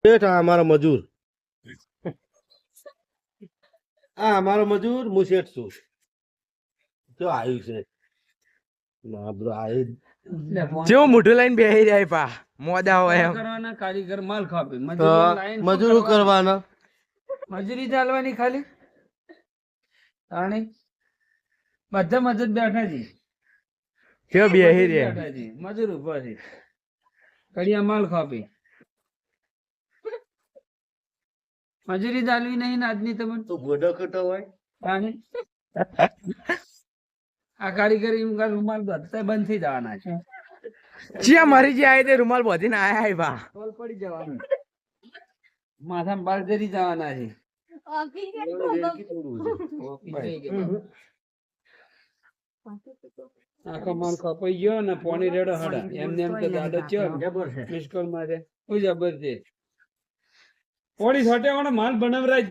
શેઠ આ અમારો મજૂર, આ અમારો મજૂર, હું શેઠ છું. જો આવ્યું છે ના બ્રો, આવ્યું જેવું મોઢું લઈને બેહી જાય પા મોદા હોય એમ. કરવાના કારીગર માલ ખાપે તો મજૂરો કરવાના. મજૂરી ચાલવાની ખાલી તાણી બધા મજૂર બેઠા છે કેવો બેહી રે બેઠા છે મજૂર ઉભા છે કડિયા માલ ખાપે મજૂરી ચાલવી નહીં ને આજની તમને તો ગોડો કટો હોય. તાણી આ કારીગરી રૂમાલ બધા બંધ થઈ જવાના છે ચિયા મરી જાય તે રૂમાલ બધીને આયા પા ટોલ પડી જવાનું માથામાં બાલ જરી જવાના છે આખો માલ કપાઈ ગયો ને પોણી રેડો હડા એમને એમ તો દાડો ચો મિસ કોલ મારે કોઈ જબર છે પોણી છોટે માલ બનાવરાય